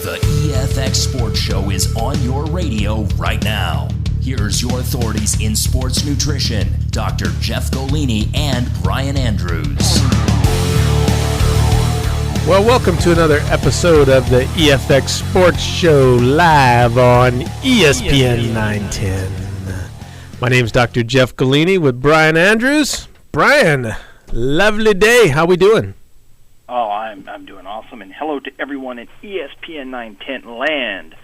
The EFX Sports Show is on your radio right now. Here's your authorities in sports nutrition, Dr. Jeff Golini and Brian Andrews. Well, welcome to another episode of the EFX Sports Show live on ESPN 910. My name's Dr. Jeff Golini with Brian Andrews. Brian, lovely day. How we doing? Oh, I'm doing awesome, and hello to everyone in ESPN 910 land.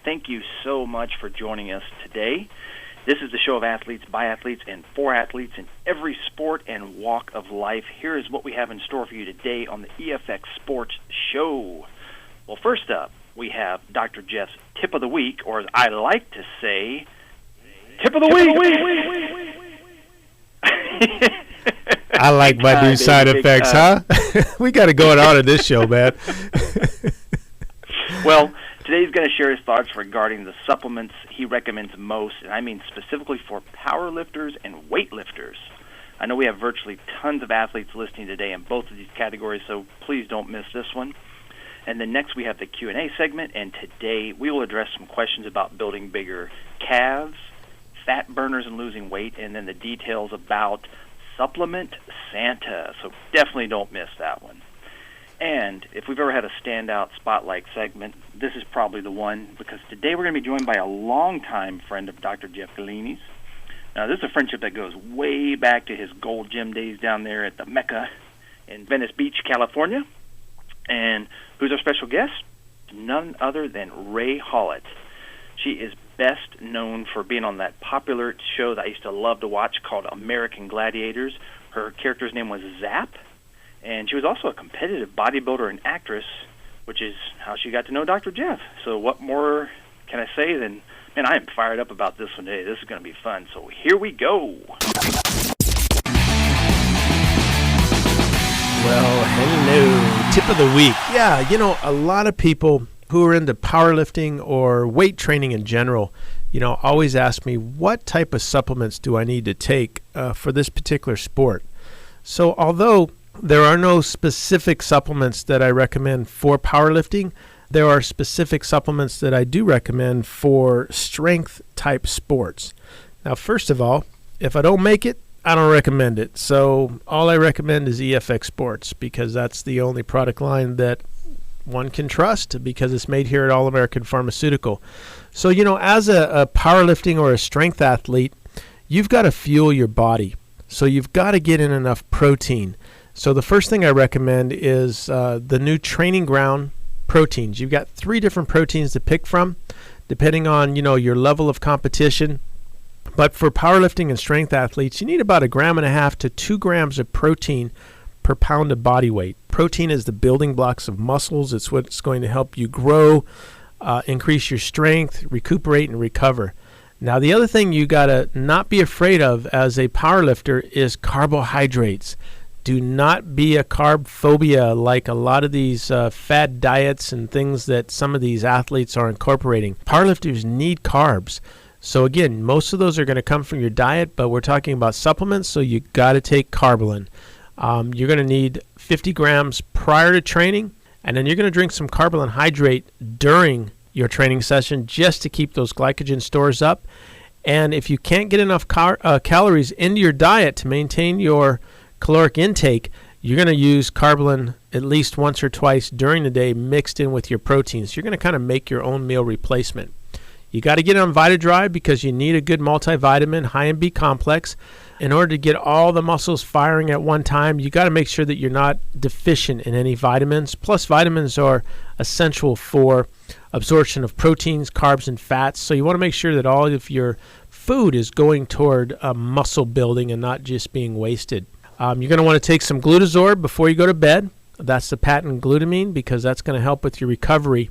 Thank you so much for joining us today. This is the show of athletes, by athletes, and for athletes in every sport and walk of life. Here is what we have in store for you today on the EFX Sports Show. Well, first up, we have Dr. Jeff's Tip of the Week, or as I like to say, Tip of the Week! I like my new side effects, huh? We got it going on in this show, man. Well, today he's going to share his thoughts regarding the supplements he recommends most, and I mean specifically for power lifters and weightlifters. I know we have virtually tons of athletes listening today in both of these categories, so please don't miss this one. And then next we have the Q&A segment, and today we will address some questions about building bigger calves, fat burners and losing weight, and then the details about Supplement Santa. So definitely don't miss that one. And if we've ever had a standout spotlight segment, this is probably the one, because today we're going to be joined by a longtime friend of Dr. Jeff Golini's. Now, this is a friendship that goes way back to his Gold Gym days down there at the Mecca in Venice Beach, California. And who's our special guest? None other than Raye Hollitt. She is best known for being on that popular show that I used to love to watch called American Gladiators. Her character's name was Zap, and she was also a competitive bodybuilder and actress, which is how she got to know Dr. Jeff. So what more can I say than, man, I am fired up about this one today. This is going to be fun. So here we go. Well, hello. Tip of the week. Yeah, you know, a lot of people who are into powerlifting or weight training in general, you know, always ask me, what type of supplements do I need to take for this particular sport? So although there are no specific supplements that I recommend for powerlifting, there are specific supplements that I do recommend for strength type sports. Now, first of all, if I don't make it, I don't recommend it. So all I recommend is EFX Sports, because that's the only product line that one can trust, because it's made here at All American Pharmaceutical. So, you know, as a powerlifting or a strength athlete, you've got to fuel your body. So you've got to get in enough protein. So the first thing I recommend is the new Training Ground proteins. You've got 3 different proteins to pick from, depending on, you know, your level of competition. But for powerlifting and strength athletes, you need about 1.5 to 2 grams of protein per pound of body weight. Protein is the building blocks of muscles. It's what's going to help you grow, increase your strength, recuperate, and recover. Now, the other thing you got to not be afraid of as a powerlifter is carbohydrates. Do not be a carb phobia like a lot of these fad diets and things that some of these athletes are incorporating. Powerlifters need carbs. So again, most of those are going to come from your diet, but we're talking about supplements, so you got to take Carbolin. You're going to need 50 grams prior to training, and then you're going to drink some Carbolin hydrate during your training session just to keep those glycogen stores up. And if you can't get enough calories into your diet to maintain your caloric intake, you're going to use Carbolin at least once or twice during the day mixed in with your proteins. You're going to kind of make your own meal replacement. You got to get on VitaDrive because you need a good multivitamin, high in B complex. In order to get all the muscles firing at one time, you got to make sure that you're not deficient in any vitamins. Plus, vitamins are essential for absorption of proteins, carbs, and fats. So you want to make sure that all of your food is going toward muscle building and not just being wasted. You're going to want to take some Glutasorb before you go to bed. That's the patent glutamine, because that's going to help with your recovery.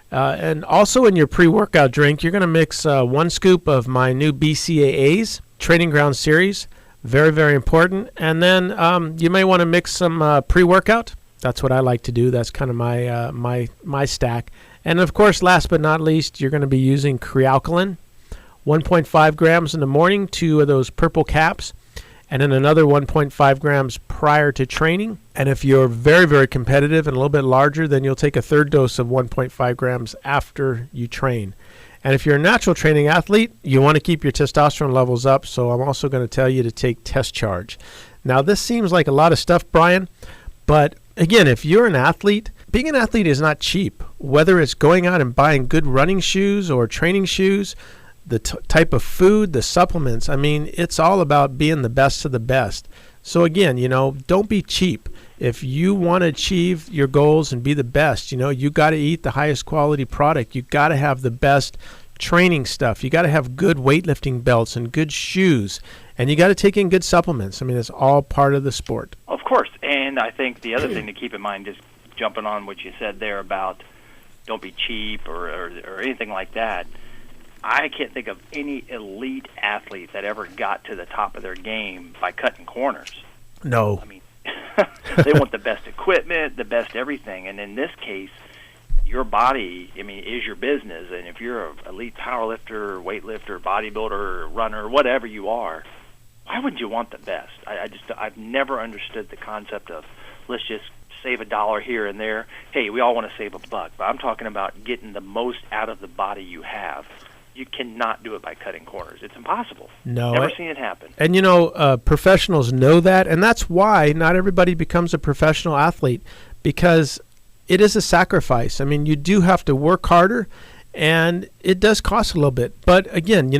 And also in your pre-workout drink, you're going to mix 1 scoop of my new BCAAs, Training Ground Series. Very, very important. And then you may want to mix some pre-workout. That's what I like to do. That's kind of my stack. And of course, last but not least, you're going to be using Crealkaline, 1.5 grams in the morning, 2 of those purple caps. and then another 1.5 grams prior to training. And if you're very, very competitive and a little bit larger, then you'll take a third dose of 1.5 grams after you train. And if you're a natural training athlete, you want to keep your testosterone levels up, so I'm also going to tell you to take Test Charge. Now, this seems like a lot of stuff, Brian, but again, if you're an athlete, being an athlete is not cheap. Whether it's going out and buying good running shoes or training shoes, the type of food, the supplements, I mean, it's all about being the best of the best. So again, don't be cheap. If you want to achieve your goals and be the best, you got to eat the highest quality product. You got to have the best training stuff. You got to have good weightlifting belts and good shoes. And you got to take in good supplements. I mean, it's all part of the sport. Of course. And I think the other thing to keep in mind is jumping on what you said there about don't be cheap or anything like that. I can't think of any elite athlete that ever got to the top of their game by cutting corners. No. I mean, they want the best equipment, the best everything. And in this case, your body, is your business. And if you're an elite powerlifter, weightlifter, bodybuilder, runner, whatever you are, why would you want the best? I've never understood the concept of let's just save $1 here and there. Hey, we all want to save $1, but I'm talking about getting the most out of the body you have. You cannot do it by cutting corners. It's impossible. No. Never seen it happen. And, professionals know that, and that's why not everybody becomes a professional athlete, because it is a sacrifice. I mean, you do have to work harder, and it does cost a little bit. But, again,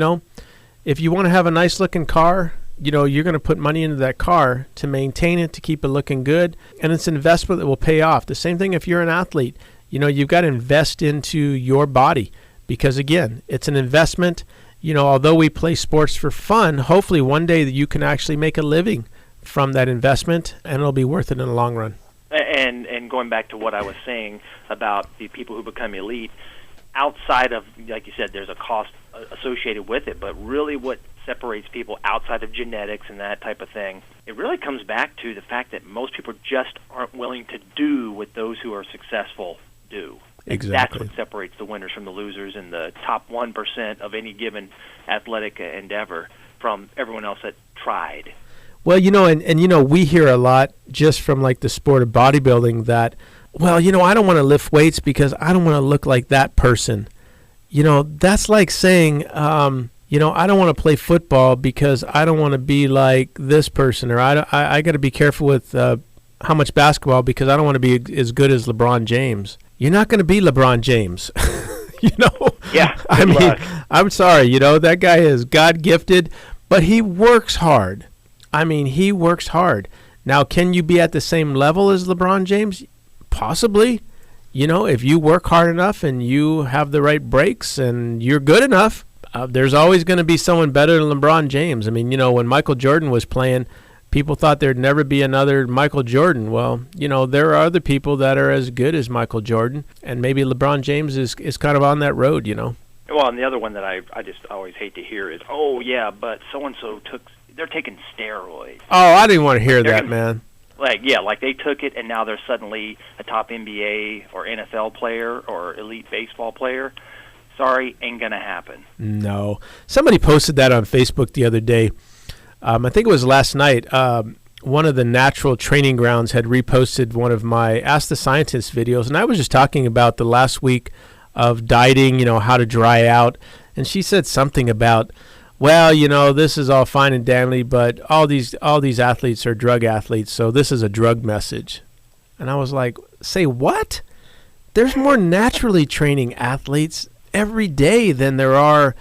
if you want to have a nice-looking car, you're going to put money into that car to maintain it, to keep it looking good, and it's an investment that will pay off. The same thing if you're an athlete. You've got to invest into your body. Because, again, it's an investment. Although we play sports for fun, hopefully one day that you can actually make a living from that investment, and it'll be worth it in the long run. And going back to what I was saying about the people who become elite, outside of, like you said, there's a cost associated with it, but really what separates people outside of genetics and that type of thing, it really comes back to the fact that most people just aren't willing to do what those who are successful do. Exactly. That's what separates the winners from the losers and the top 1% of any given athletic endeavor from everyone else that tried. Well, we hear a lot just from like the sport of bodybuilding that, well, I don't want to lift weights because I don't want to look like that person. That's like saying, I don't want to play football because I don't want to be like this person, or I got to be careful with how much basketball because I don't want to be as good as LeBron James. You're not going to be LeBron James, Yeah. I mean, I'm sorry, that guy is God-gifted, but he works hard. He works hard. Now, can you be at the same level as LeBron James? Possibly. If you work hard enough and you have the right breaks and you're good enough, there's always going to be someone better than LeBron James. When Michael Jordan was playing, people thought there'd never be another Michael Jordan. Well, there are other people that are as good as Michael Jordan, and maybe LeBron James is kind of on that road, Well, and the other one that I just always hate to hear is, oh, yeah, but so-and-so they're taking steroids. Oh, I didn't want to hear that, man. Like they took it, and now they're suddenly a top NBA or NFL player or elite baseball player. Sorry, ain't going to happen. No. Somebody posted that on Facebook the other day. I think it was last night. One of the natural training grounds had reposted one of my Ask the Scientist videos, and I was just talking about the last week of dieting, how to dry out, and she said something about, well, this is all fine and dandy, but all these athletes are drug athletes, so this is a drug message. And I was like, say what? There's more naturally training athletes every day than there are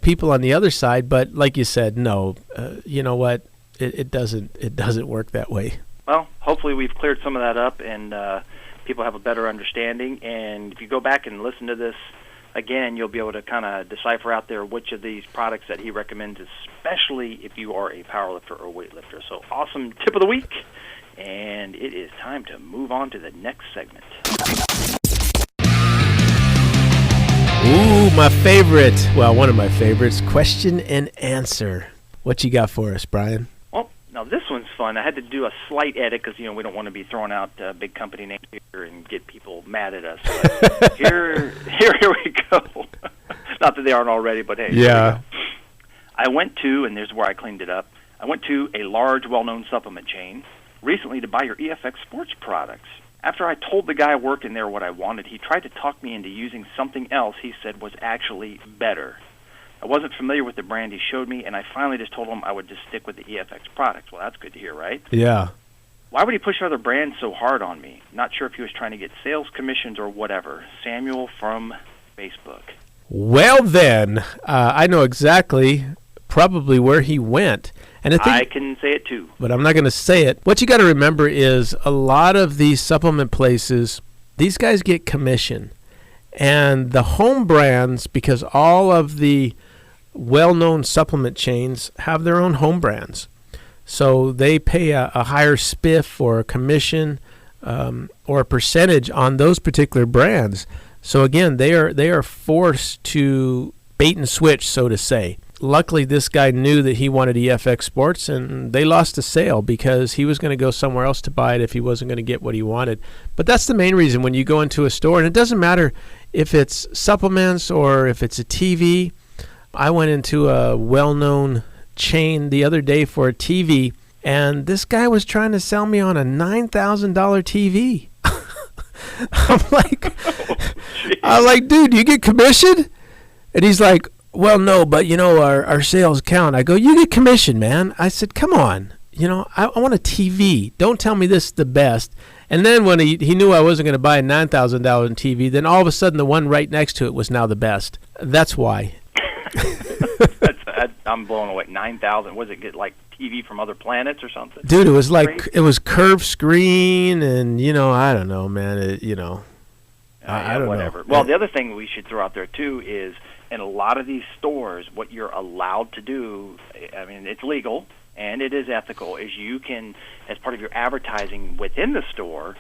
people on the other side, but like you said, no, you know what? It doesn't work that way. Well, hopefully we've cleared some of that up, and people have a better understanding. And if you go back and listen to this again, you'll be able to kind of decipher out there which of these products that he recommends, especially if you are a powerlifter or weightlifter. So awesome tip of the week, and it is time to move on to the next segment. Ooh, my favorite. Well, one of my favorites, question and answer. What you got for us, Brian? Well, now this one's fun. I had to do a slight edit because, we don't want to be throwing out big company names here and get people mad at us. But here we go. Not that they aren't already, but hey. Yeah. I went to, and there's where I cleaned it up, I I went to a large, well-known supplement chain recently to buy your EFX sports products. After I told the guy working there what I wanted, he tried to talk me into using something else he said was actually better. I wasn't familiar with the brand he showed me, and I finally just told him I would just stick with the EFX products. Well, that's good to hear, right? Yeah. Why would he push other brands so hard on me? Not sure if he was trying to get sales commissions or whatever. Samuel from Facebook. Well, then, I know exactly probably where he went. And I can say it too. But I'm not going to say it. What you got to remember is a lot of these supplement places, these guys get commission. And the home brands, because all of the well-known supplement chains have their own home brands. So they pay a higher spiff or a commission or a percentage on those particular brands. So again, they are forced to bait and switch, so to say. Luckily, this guy knew that he wanted EFX Sports, and they lost a sale because he was going to go somewhere else to buy it if he wasn't going to get what he wanted. But that's the main reason when you go into a store, and it doesn't matter if it's supplements or if it's a TV. I went into a well-known chain the other day for a TV, and this guy was trying to sell me on a $9,000 TV. I'm like, dude, do you get commission? And he's like, well, no, but, our sales count. I go, you get commission, man. I said, come on. I want a TV. Don't tell me this is the best. And then when he knew I wasn't going to buy a $9,000 TV, then all of a sudden the one right next to it was now the best. That's why. I'm blown away. 9,000. Was it like TV from other planets or something? Dude, it was like it was curved screen, and I don't know, man. I don't know. Well, the other thing we should throw out there too is in a lot of these stores, what you're allowed to do, I mean, it's legal and it is ethical, is you can, as part of your advertising within the store,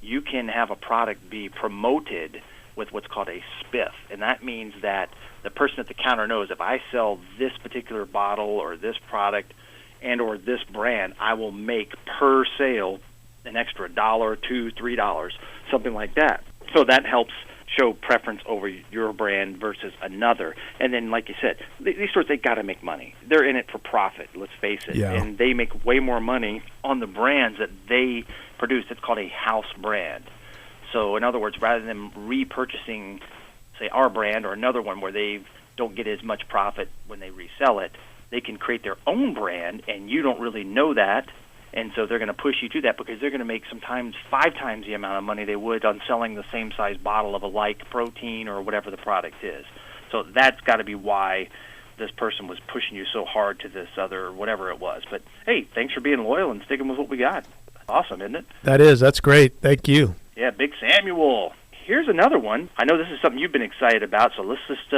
you can have a product be promoted with what's called a spiff, and that means that the person at the counter knows if I sell this particular bottle or this product and or this brand, I will make per sale an extra $1, $2, $3, something like that. So that helps show preference over your brand versus another. And then, like you said, these stores, they got to make money. They're in it for profit, let's face it. Yeah. And they make way more money on the brands that they produce. It's called a house brand. So, in other words, rather than repurchasing, say, our brand or another one where they don't get as much profit when they resell it, they can create their own brand, and you don't really know that. And so they're going to push you to that because they're going to make sometimes 5 times the amount of money they would on selling the same size bottle of a like protein or whatever the product is. So that's got to be why this person was pushing you so hard to this other whatever it was. But, hey, thanks for being loyal and sticking with what we got. Awesome, isn't it? That's great. Thank you. Yeah, Big Samuel. Here's another one. I know this is something you've been excited about, so let's just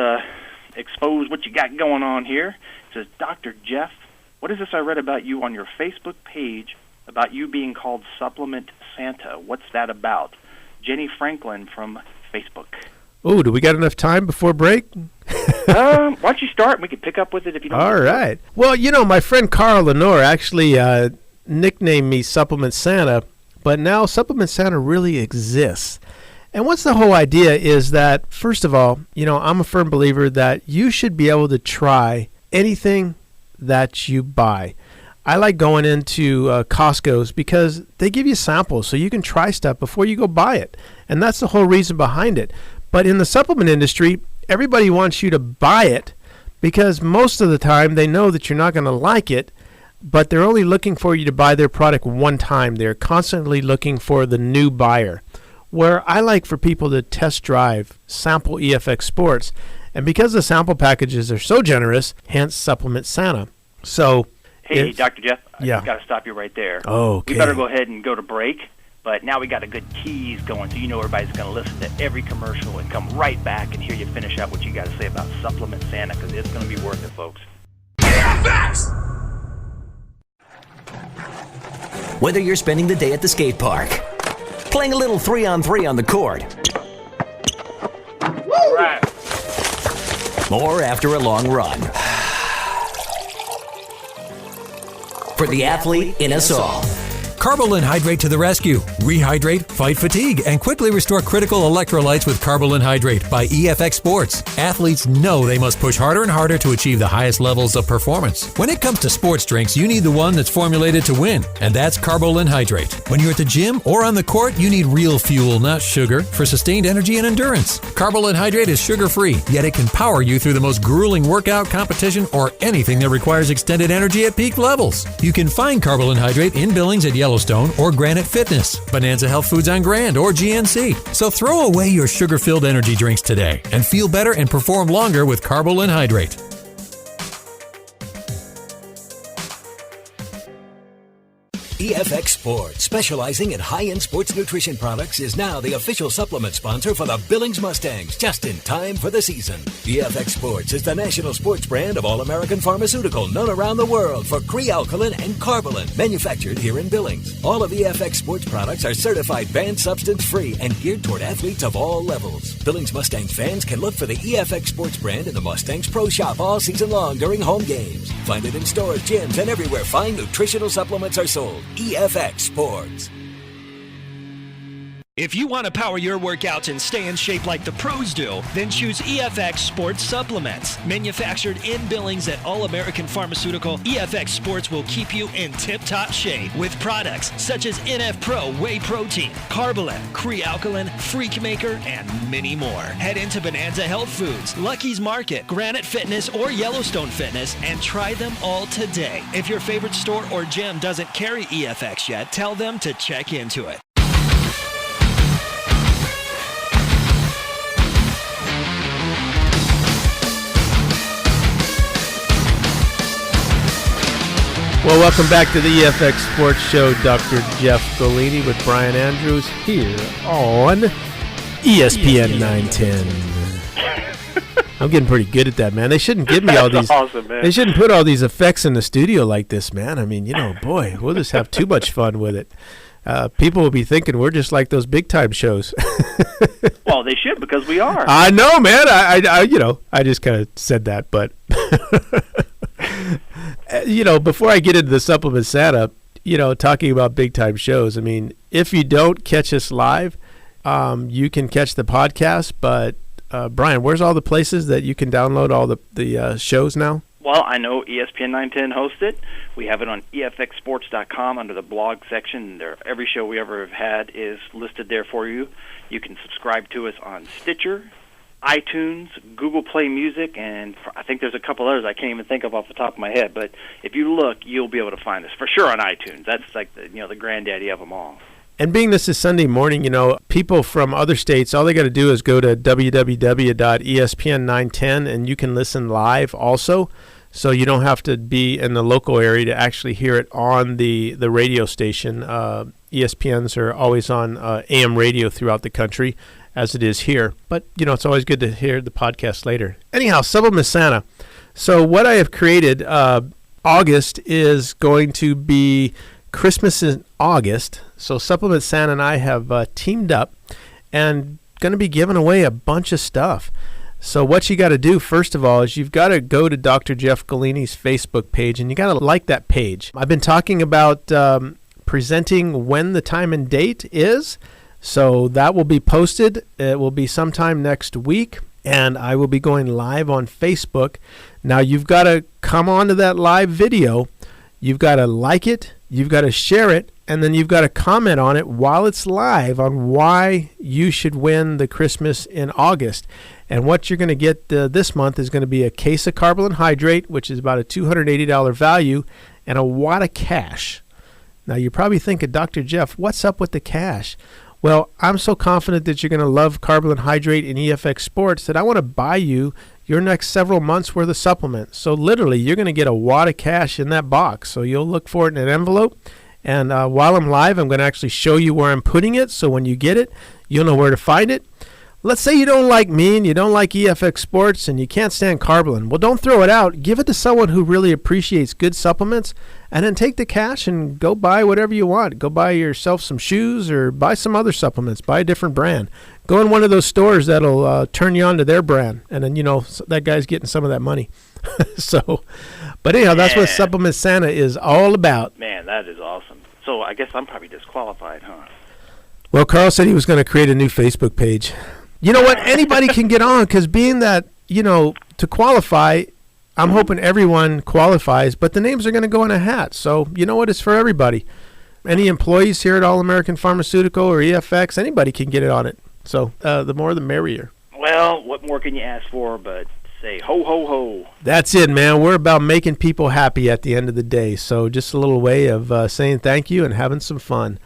expose what you got going on here. It says, Dr. Jeff, what is this I read about you on your Facebook page about you being called Supplement Santa? What's that about? Jenny Franklin from Facebook. Oh, do we got enough time before break? Why don't you start and we can pick up with it if you don't. All right. Well, my friend Carl Lenore actually nicknamed me Supplement Santa, but now Supplement Santa really exists. And what's the whole idea is that, first of all, I'm a firm believer that you should be able to try anything that you buy. I like going into Costco's because they give you samples so you can try stuff before you go buy it. And that's the whole reason behind it. But in the supplement industry, everybody wants you to buy it because most of the time they know that you're not going to like it, but they're only looking for you to buy their product one time. They're constantly looking for the new buyer. Where I like for people to test drive, sample EFX Sports. And because the sample packages are so generous, hence Supplement Santa. So, hey, Dr. Jeff, yeah. I've got to stop you right there. Oh, okay. We better go ahead and go to break. But now we got a good tease going, so everybody's going to listen to every commercial and come right back and hear you finish out what you got to say about Supplement Santa, because it's going to be worth it, folks. EFX! Whether you're spending the day at the skate park, playing a little 3-on-3 on the court, All right. or after a long run. For the athlete in us all, Carbolin Hydrate to the rescue. Rehydrate, fight fatigue, and quickly restore critical electrolytes with Carbolin Hydrate by EFX Sports. Athletes know they must push harder and harder to achieve the highest levels of performance. When it comes to sports drinks, you need the one that's formulated to win, and that's Carbolin Hydrate. When you're at the gym or on the court, you need real fuel, not sugar, for sustained energy and endurance. Carbolin Hydrate is sugar-free, yet it can power you through the most grueling workout, competition, or anything that requires extended energy at peak levels. You can find Carbolin Hydrate in Billings at Yellowstone or Granite Fitness, Bonanza Health Foods on Grand, or GNC. So throw away your sugar-filled energy drinks today and feel better and perform longer with Carbolin Hydrate. EFX Sports, specializing in high-end sports nutrition products, is now the official supplement sponsor for the Billings Mustangs, just in time for the season. EFX Sports is the national sports brand of All-American Pharmaceutical, known around the world for Crealkaline and Carbolin, manufactured here in Billings. All of EFX Sports products are certified banned substance-free and geared toward athletes of all levels. Billings Mustangs fans can look for the EFX Sports brand in the Mustangs Pro Shop all season long during home games. Find it in stores, gyms, and everywhere fine nutritional supplements are sold. EFX Sports. If you want to power your workouts and stay in shape like the pros do, then choose EFX Sports Supplements. Manufactured in Billings at All American Pharmaceutical, EFX Sports will keep you in tip-top shape with products such as NF Pro Whey Protein, Carbolin, Crealkaline, Freak Maker, and many more. Head into Bonanza Health Foods, Lucky's Market, Granite Fitness, or Yellowstone Fitness and try them all today. If your favorite store or gym doesn't carry EFX yet, tell them to check into it. Well, welcome back to the EFX Sports Show. Dr. Jeff Golini with Brian Andrews here on ESPN 910. I'm getting pretty good at that, man. They shouldn't give me all these. Awesome, man. They shouldn't put all these effects in the studio like this, man. I mean, boy, we'll just have too much fun with it. People will be thinking we're just like those big time shows. Well, they should, because we are. I know, man. I just kind of said that, but before I get into the supplement setup, talking about big time shows. I mean, if you don't catch us live, you can catch the podcast. But Brian, where's all the places that you can download all the shows now? Well, I know ESPN 910 hosts it. We have it on EFXSports.com under the blog section. Every show we ever have had is listed there for you. You can subscribe to us on Stitcher, iTunes, Google Play Music, and I think there's a couple others I can't even think of off the top of my head. But if you look, you'll be able to find us for sure on iTunes. That's like the granddaddy of them all. And being this is Sunday morning, people from other states, all they got to do is go to www.espn910, and you can listen live also. So you don't have to be in the local area to actually hear it on the radio station. ESPNs are always on AM radio throughout the country, as it is here. But, it's always good to hear the podcast later. Anyhow, Supplement Santa. So what I have created, August is going to be Christmas in August. So Supplement Santa and I have teamed up and going to be giving away a bunch of stuff. So what you got to do, first of all, is you've got to go to Dr. Jeff Golini's Facebook page, and you got to like that page. I've been talking about presenting when the time and date is. So that will be posted. It will be sometime next week, and I will be going live on Facebook. Now, you've got to come on to that live video. You've got to like it. You've got to share it. And then you've got to comment on it while it's live on why you should win the Christmas in August. And what you're going to get this month is going to be a case of Carbolin Hydrate, which is about a $280 value, and a wad of cash. Now, you're probably thinking, Dr. Jeff, what's up with the cash? Well, I'm so confident that you're going to love Carbolin Hydrate and EFX Sports that I want to buy you your next several months worth of supplements. So literally, you're going to get a wad of cash in that box. So you'll look for it in an envelope. And while I'm live, I'm going to actually show you where I'm putting it. So when you get it, you'll know where to find it. Let's say you don't like me and you don't like EFX Sports and you can't stand Carbolin. Well, don't throw it out. Give it to someone who really appreciates good supplements, and then take the cash and go buy whatever you want. Go buy yourself some shoes or buy some other supplements. Buy a different brand. Go in one of those stores that'll turn you on to their brand, and then, that guy's getting some of that money. But anyhow, that's what Supplement Santa is all about. Man, that is awesome. So I guess I'm probably disqualified, huh? Well, Carl said he was going to create a new Facebook page. You know what? Anybody can get on, because being that, to qualify, I'm hoping everyone qualifies, but the names are going to go in a hat. So, you know what? It's for everybody. Any employees here at All American Pharmaceutical or EFX, anybody can get it on it. So the more the merrier. Well, what more can you ask for but say ho, ho, ho? That's it, man. We're about making people happy at the end of the day. So just a little way of saying thank you and having some fun.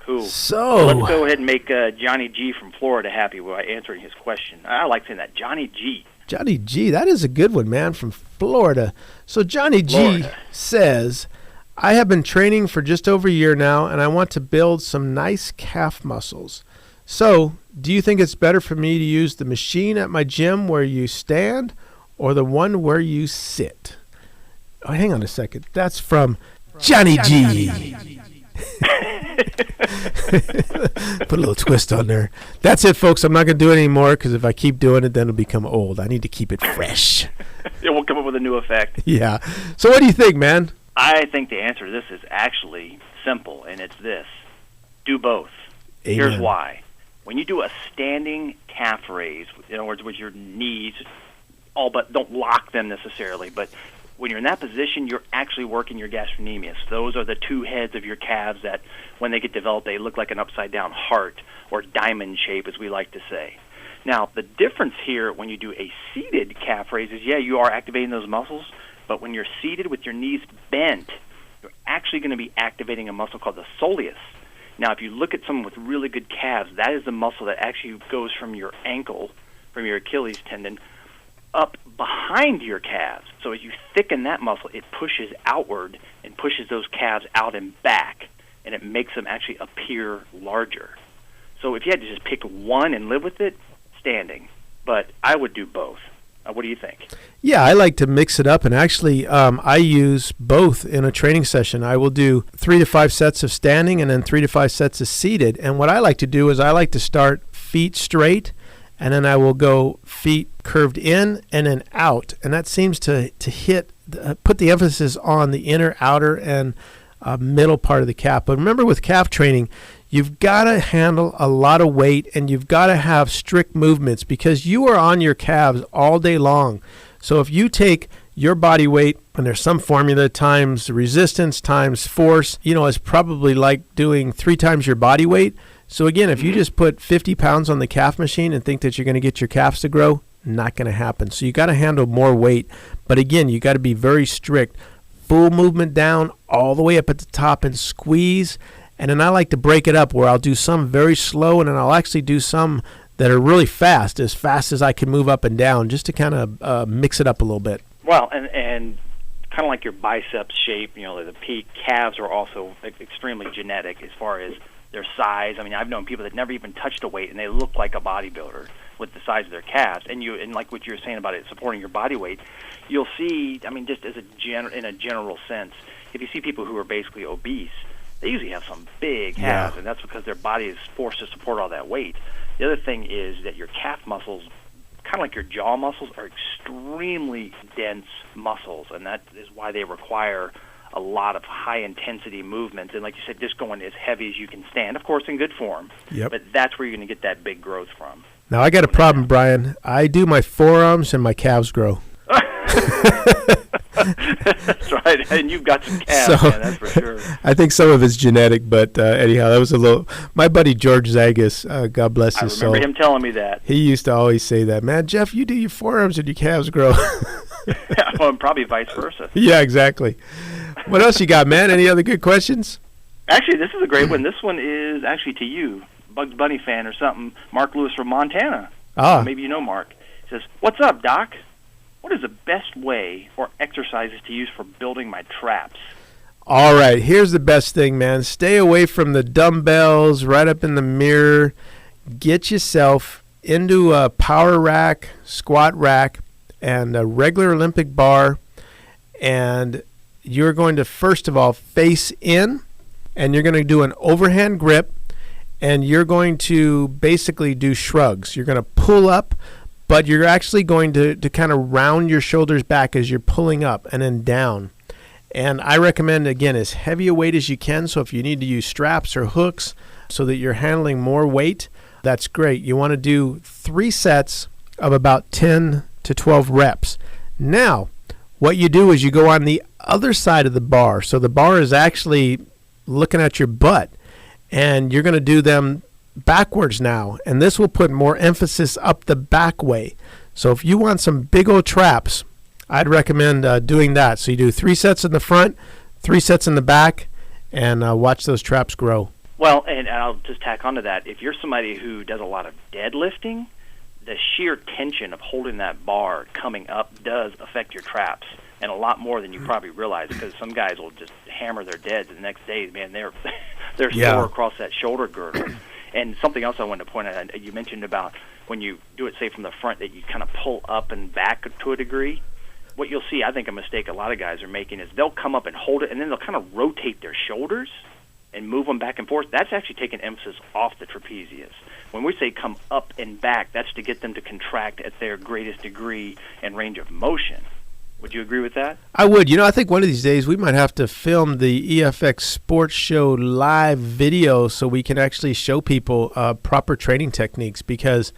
Cool. So let's go ahead and make Johnny G from Florida happy by answering his question. I like saying that, Johnny G. Johnny G, that is a good one, man, from Florida. So Johnny G says, I have been training for just over a year now, and I want to build some nice calf muscles. So do you think it's better for me to use the machine at my gym where you stand or the one where you sit? Oh, hang on a second. That's from Johnny G. Put a little twist on there. That's it, folks. I'm not going to do it anymore, because if I keep doing it, then it'll become old. I need to keep it fresh. Yeah, we'll come up with a new effect. Yeah. So what do you think, man? I think the answer to this is actually simple, and it's this. Do both. Amen. Here's why. When you do a standing calf raise, in other words, with your knees, all but don't lock them necessarily, but when you're in that position, you're actually working your gastrocnemius. Those are the two heads of your calves that, when they get developed, they look like an upside-down heart, or diamond shape, as we like to say. Now, the difference here when you do a seated calf raise is, you are activating those muscles, but when you're seated with your knees bent, you're actually going to be activating a muscle called the soleus. Now, if you look at someone with really good calves, that is the muscle that actually goes from your ankle, from your Achilles tendon, up behind your calves. So as you thicken that muscle, it pushes outward and pushes those calves out and back, and it makes them actually appear larger. So if you had to just pick one and live with it, standing. But I would do both. What do you think? Yeah, I like to mix it up, and actually I use both in a training session. I will do 3 to 5 sets of standing and then 3 to 5 sets of seated. And what I like to do is I like to start feet straight, and then I will go feet curved in and then out. And that seems to put the emphasis on the inner, outer, and middle part of the calf. But remember, with calf training, you've got to handle a lot of weight, and you've got to have strict movements, because you are on your calves all day long. So if you take your body weight, and there's some formula times resistance times force, it's probably like doing 3 times your body weight. So again, if you just put 50 pounds on the calf machine and think that you're going to get your calves to grow, not going to happen. So you got to handle more weight. But again, you got to be very strict. Full movement down all the way up at the top and squeeze. And then I like to break it up, where I'll do some very slow, and then I'll actually do some that are really fast as I can move up and down, just to kind of mix it up a little bit. Well, and kind of like your biceps shape, the peak calves are also extremely genetic as far as their size. I mean, I've known people that never even touched a weight, and they look like a bodybuilder with the size of their calves. And like what you were saying about it supporting your body weight, you'll see, just as in a general sense, if you see people who are basically obese, they usually have some big calves, and that's because their body is forced to support all that weight. The other thing is that your calf muscles, kind of like your jaw muscles, are extremely dense muscles, and that is why they require a lot of high-intensity movements. And like you said, just going as heavy as you can stand, of course, in good form. Yep. But that's where you're going to get that big growth from. Now, I got a problem, Brian. I do my forearms, and my calves grow. That's right, and you've got some calves, man, that's for sure. I think some of it's genetic, but anyhow, that was a little. My buddy George Zagas, God bless his soul. I remember him telling me that. He used to always say that, man, Jeff, you do your forearms and your calves grow. Well, and probably vice versa. Yeah, exactly. What else you got, man? Any other good questions? Actually, this is a great one. This one is actually to you, Bugs Bunny fan or something. Mark Lewis from Montana. Maybe you know Mark. He says, "What's up, Doc? What is the best way or exercises to use for building my traps?" All right, here's the best thing, man. Stay away from the dumbbells, right up in the mirror. Get yourself into a power rack, squat rack, and a regular Olympic bar. And you're going to, first of all, face in, and you're going to do an overhand grip, and you're going to basically do shrugs. You're going to pull up, but you're actually going to kind of round your shoulders back as you're pulling up and then down. And I recommend, again, as heavy a weight as you can. So if you need to use straps or hooks so that you're handling more weight, that's great. You want to do 3 sets of about 10 to 12 reps. Now, what you do is you go on the other side of the bar. So the bar is actually looking at your butt, and you're going to do them backwards now. And this will put more emphasis up the back way. So if you want some big old traps, I'd recommend doing that. So you do 3 sets in the front, 3 sets in the back, and watch those traps grow. Well, and I'll just tack onto that. If you're somebody who does a lot of deadlifting, the sheer tension of holding that bar coming up does affect your traps, and a lot more than you probably realize, because some guys will just hammer their deads, and the next day, man, they're sore across that shoulder girdle. And something else I wanted to point out, you mentioned about when you do it, say, from the front, that you kind of pull up and back to a degree. What you'll see, I think a mistake a lot of guys are making, is they'll come up and hold it, and then they'll kind of rotate their shoulders and move them back and forth. That's actually taking emphasis off the trapezius. When we say come up and back, that's to get them to contract at their greatest degree and range of motion. Would you agree with that? I would. I think one of these days we might have to film the EFX Sports Show live video so we can actually show people proper training techniques, because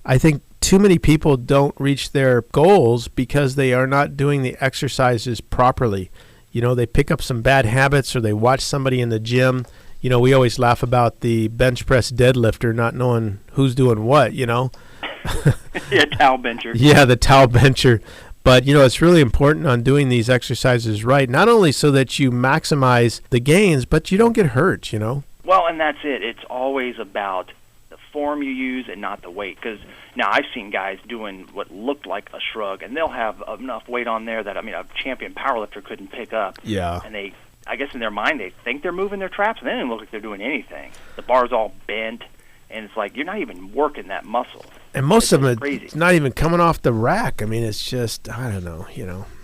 I think too many people don't reach their goals because they are not doing the exercises properly. They pick up some bad habits, or they watch somebody in the gym. We always laugh about the bench press deadlifter not knowing who's doing what, Yeah, towel bencher. Yeah, the towel bencher. But, it's really important on doing these exercises right, not only so that you maximize the gains, but you don't get hurt, Well, and that's it. It's always about the form you use and not the weight. Because now I've seen guys doing what looked like a shrug, and they'll have enough weight on there that, a champion powerlifter couldn't pick up. Yeah. And I guess in their mind, they think they're moving their traps, and they don't look like they're doing anything. The bar's all bent, and it's like you're not even working that muscle. And most of them, crazy. It's not even coming off the rack. It's just, I don't know,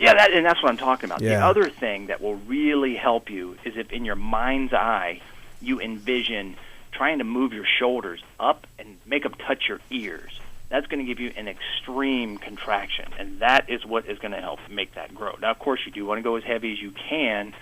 Yeah, that's what I'm talking about. Yeah. The other thing that will really help you is if in your mind's eye you envision trying to move your shoulders up and make them touch your ears. That's going to give you an extreme contraction, and that is what is going to help make that grow. Now, of course, you do want to go as heavy as you can,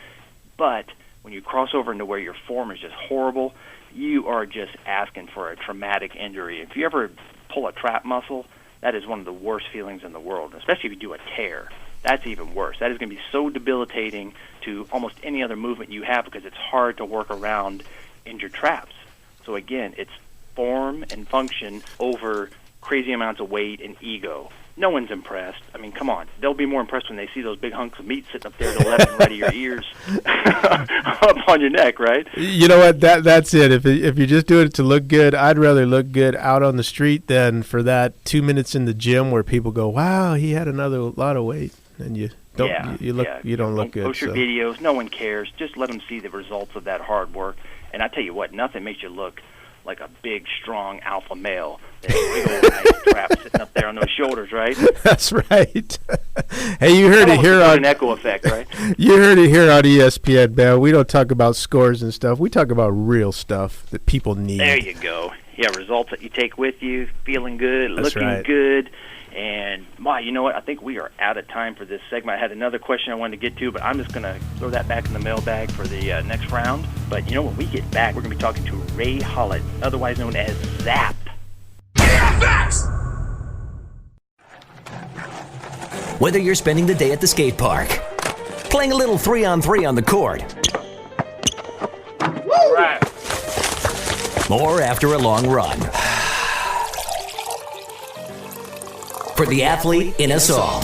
but when you cross over into where your form is just horrible, you are just asking for a traumatic injury. If you ever pull a trap muscle, that is one of the worst feelings in the world, especially if you do a tear. That's even worse. That is going to be so debilitating to almost any other movement you have, because it's hard to work around injured traps. So again, it's form and function over crazy amounts of weight and ego. No one's impressed. Come on. They'll be more impressed when they see those big hunks of meat sitting up there to the left and right of your ears up on your neck, right? You know what? That's it. If you just do it to look good, I'd rather look good out on the street than for that 2 minutes in the gym where people go, wow, he had another lot of weight. And you don't you don't look good. Post your videos. No one cares. Just let them see the results of that hard work. And I tell you what, nothing makes you look like a big, strong alpha male. That big old nice trap sitting up there on those shoulders, right? That's right. Hey, you heard it here on an echo effect, right? You heard it here on ESPN, man. We don't talk about scores and stuff. We talk about real stuff that people need. There you go. Yeah, results that you take with you, feeling good, That's looking right. good. And, you know what? I think we are out of time for this segment. I had another question I wanted to get to, but I'm just going to throw that back in the mailbag for the next round. But, when we get back, we're going to be talking to Raye Hollitt, otherwise known as Zap. EFX! Whether you're spending the day at the skate park, playing a little 3-on-3 on the court, Right. or after a long run. For the athlete in us all.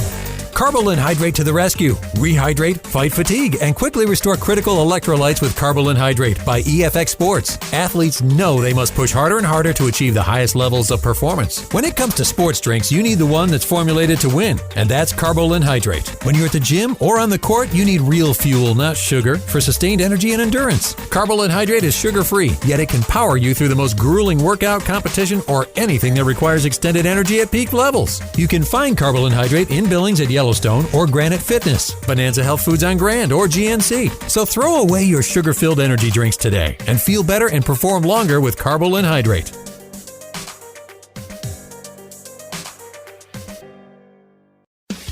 Carbolin Hydrate to the rescue. Rehydrate, fight fatigue, and quickly restore critical electrolytes with Carbolin Hydrate by EFX Sports. Athletes know they must push harder and harder to achieve the highest levels of performance. When it comes to sports drinks, you need the one that's formulated to win, and that's Carbolin Hydrate. When you're at the gym or on the court, you need real fuel, not sugar, for sustained energy and endurance. Carbolin Hydrate is sugar-free, yet it can power you through the most grueling workout, competition, or anything that requires extended energy at peak levels. You can find Carbolin Hydrate in Billings at Yellowstone or Granite Fitness, Bonanza Health Foods on Grand, or GNC. So throw away your sugar-filled energy drinks today and feel better and perform longer with Carbolin Hydrate.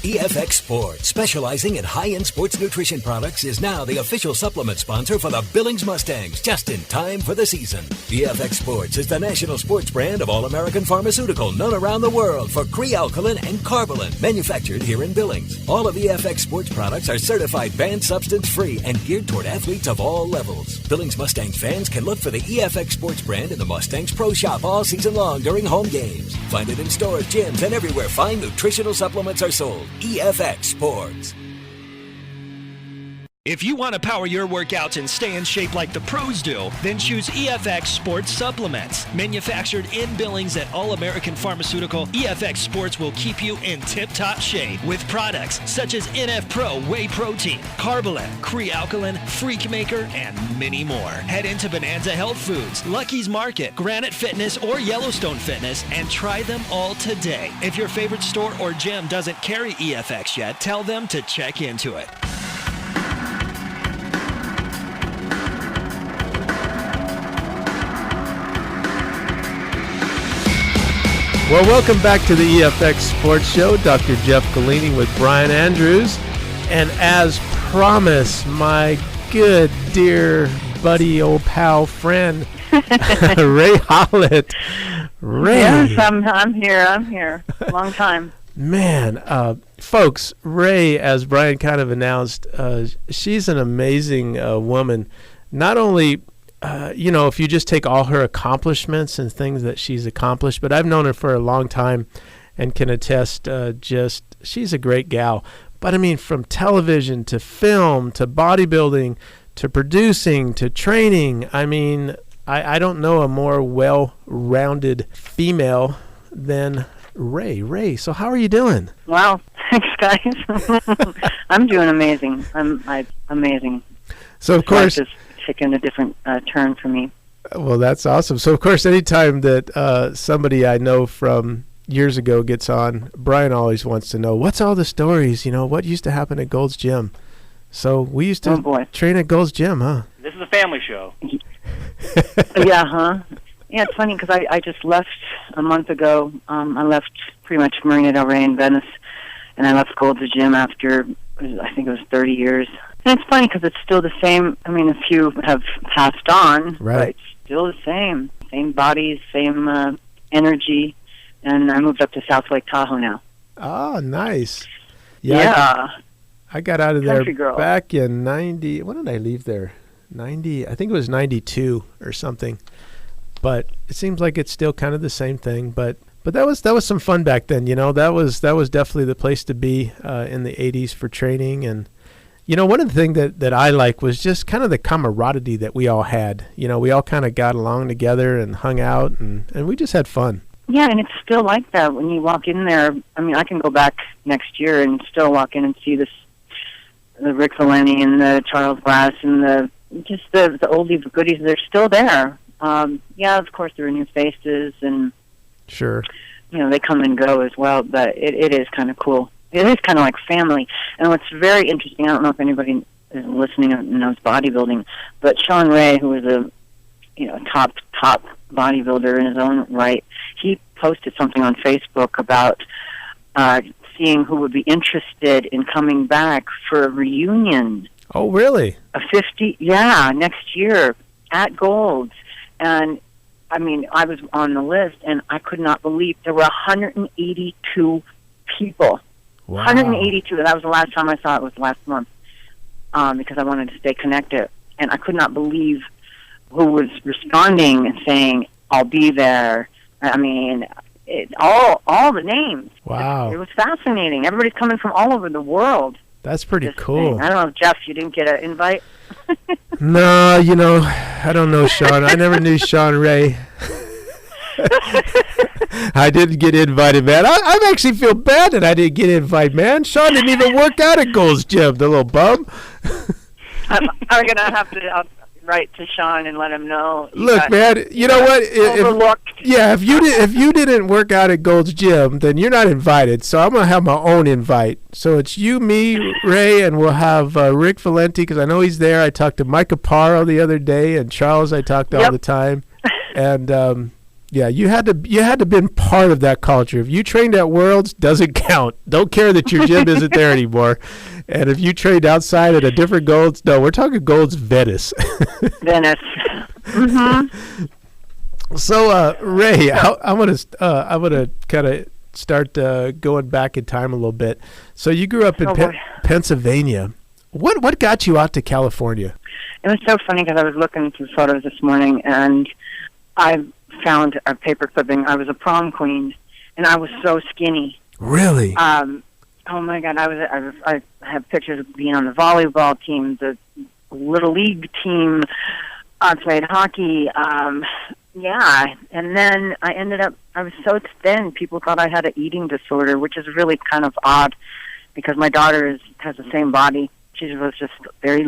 EFX Sports, specializing in high-end sports nutrition products, is now the official supplement sponsor for the Billings Mustangs, just in time for the season. EFX Sports is the national sports brand of All-American Pharmaceutical, known around the world for Crealkaline and Carbolin, manufactured here in Billings. All of EFX Sports products are certified banned substance-free and geared toward athletes of all levels. Billings Mustangs fans can look for the EFX Sports brand in the Mustangs Pro Shop all season long during home games. Find it in stores, gyms, and everywhere fine nutritional supplements are sold. EFX Sports. If you want to power your workouts and stay in shape like the pros do, then choose EFX Sports Supplements. Manufactured in Billings at All-American Pharmaceutical, EFX Sports will keep you in tip-top shape with products such as NF Pro Whey Protein, Carbolin, Crealkaline, Freak Maker, and many more. Head into Bonanza Health Foods, Lucky's Market, Granite Fitness, or Yellowstone Fitness and try them all today. If your favorite store or gym doesn't carry EFX yet, tell them to check into it. Well, welcome back to the EFX Sports Show. Dr. Jeff Golini with Brian Andrews. And as promised, my good, dear buddy, old pal, friend, Raye Hollitt. Raye. Yes, I'm here. Long time. Man, folks, Raye, as Brian kind of announced, she's an amazing woman. Not only if you just take all her accomplishments and things that she's accomplished, but I've known her for a long time and can attest she's a great gal. But I mean, from television to film to bodybuilding to producing to training, I mean, I don't know a more well-rounded female than Raye. Raye, so how are you doing? Wow, thanks, guys. I'm doing amazing. I'm amazing. So, of course, taken a different turn for me. Well, that's awesome. So, of course, anytime that somebody I know from years ago gets on, Brian always wants to know, what's all the stories, what used to happen at Gold's Gym? So we used to train at Gold's Gym, huh? This is a family show. Yeah, huh? Yeah, it's funny because I just left a month ago. I left pretty much Marina del Rey in Venice, and I left Gold's Gym after, I think it was 30 years. And it's funny because it's still the same. I mean, a few have passed on, right, but it's still the same. Same bodies, same energy. And I moved up to South Lake Tahoe now. Oh, nice. Yeah. I got out of there girl. Back in 90. When did I leave there? 90. I think it was 92 or something. But it seems like it's still kind of the same thing. But that was some fun back then. That was definitely the place to be in the 80s for training. And one of the things that I like was just kind of the camaraderie that we all had. We all kind of got along together and hung out, and we just had fun. Yeah, and it's still like that when you walk in there. I mean, I can go back next year and still walk in and see the Rick Valenti and the Charles Glass and the oldie but goodies. They're still there. Yeah, of course there are new faces, and sure, they come and go as well. But it is kind of cool. It is kind of like family. And what's very interesting, I don't know if anybody is listening and knows bodybuilding, but Sean Ray, who is a top bodybuilder in his own right, he posted something on Facebook about seeing who would be interested in coming back for a reunion. Oh, really? Next year at Gold's. And I mean, I was on the list, and I could not believe there were 182 people. Wow. 182. That was the last time I saw it. Was last month, because I wanted to stay connected, and I could not believe who was responding and saying, "I'll be there." I mean, all the names. Wow. It was fascinating. Everybody's coming from all over the world. That's pretty cool. I don't know, Jeff, you didn't get an invite? No, I don't know Sean. I never knew Sean Ray. I didn't get invited, man. I actually feel bad that I didn't get invited, man. Sean didn't even work out at Gold's Gym, the little bum. I'm going to have to write to Sean and let him know. Look, man, you know what? Overlooked. If you didn't work out at Gold's Gym, then you're not invited. So I'm going to have my own invite. So it's you, me, Ray, and we'll have Rick Valenti, because I know he's there. I talked to Mike Aparo the other day, and Charles I talked to all the time. And Yeah, you had to been part of that culture. If you trained at Worlds, doesn't count. Don't care that your gym isn't there anymore. And if you trained outside at a different Golds, no, we're talking Golds Venice. Venice. Mm-hmm. So, Ray, I'm gonna kind of start going back in time a little bit. So you grew up in Pennsylvania. What got you out to California? It was so funny because I was looking through photos this morning, and I found a paper clipping. I was a prom queen, and I was so skinny. Really? Oh my God! I have pictures of being on the volleyball team, the little league team. I played hockey. Yeah, and then I was so thin. People thought I had an eating disorder, which is really kind of odd because my daughter has the same body. She was just very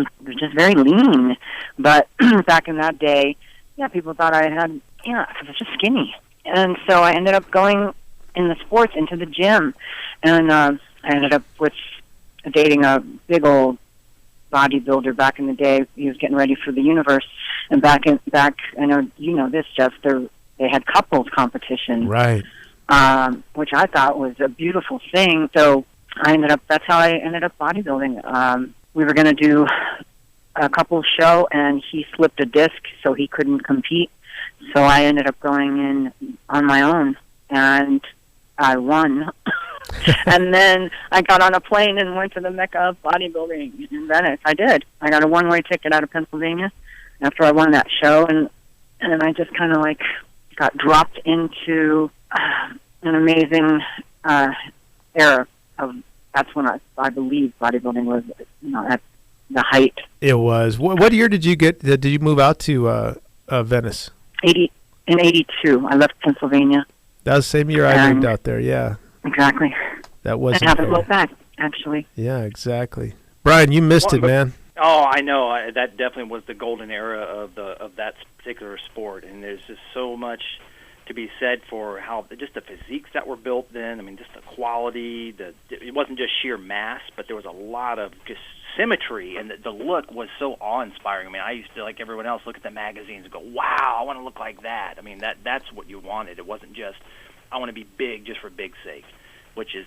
lean. But back in that day, yeah, people thought I was just skinny. And so I ended up going in the sports into the gym. And I ended up dating a big old bodybuilder back in the day. He was getting ready for the universe. And back, I know you know this, Jeff, they had couples competition. Right. Which I thought was a beautiful thing. So that's how I ended up bodybuilding. We were going to do a couples show, and he slipped a disc, so he couldn't compete. So I ended up going in on my own, and I won. And then I got on a plane and went to the Mecca of bodybuilding in Venice. I did. I got a one-way ticket out of Pennsylvania after I won that show, and then I just kind of like got dropped into an amazing era of. That's when I believe bodybuilding was, at the height. It was. What year did you get? Did you move out to Venice? In 82. I left Pennsylvania. That was the same year I moved out there. Yeah. Exactly. That was. I haven't looked back, actually. Yeah, exactly. Brian, you missed it, man. Oh, I know. That definitely was the golden era of that particular sport, and there's just so much to be said for how just the physiques that were built then. I mean, just the quality. It wasn't just sheer mass, but there was a lot of just symmetry, and the look was so awe-inspiring. I mean, I used to, like everyone else, look at the magazines and go, "Wow, I want to look like that." I mean, that's what you wanted. It wasn't just I want to be big just for big's sake, which is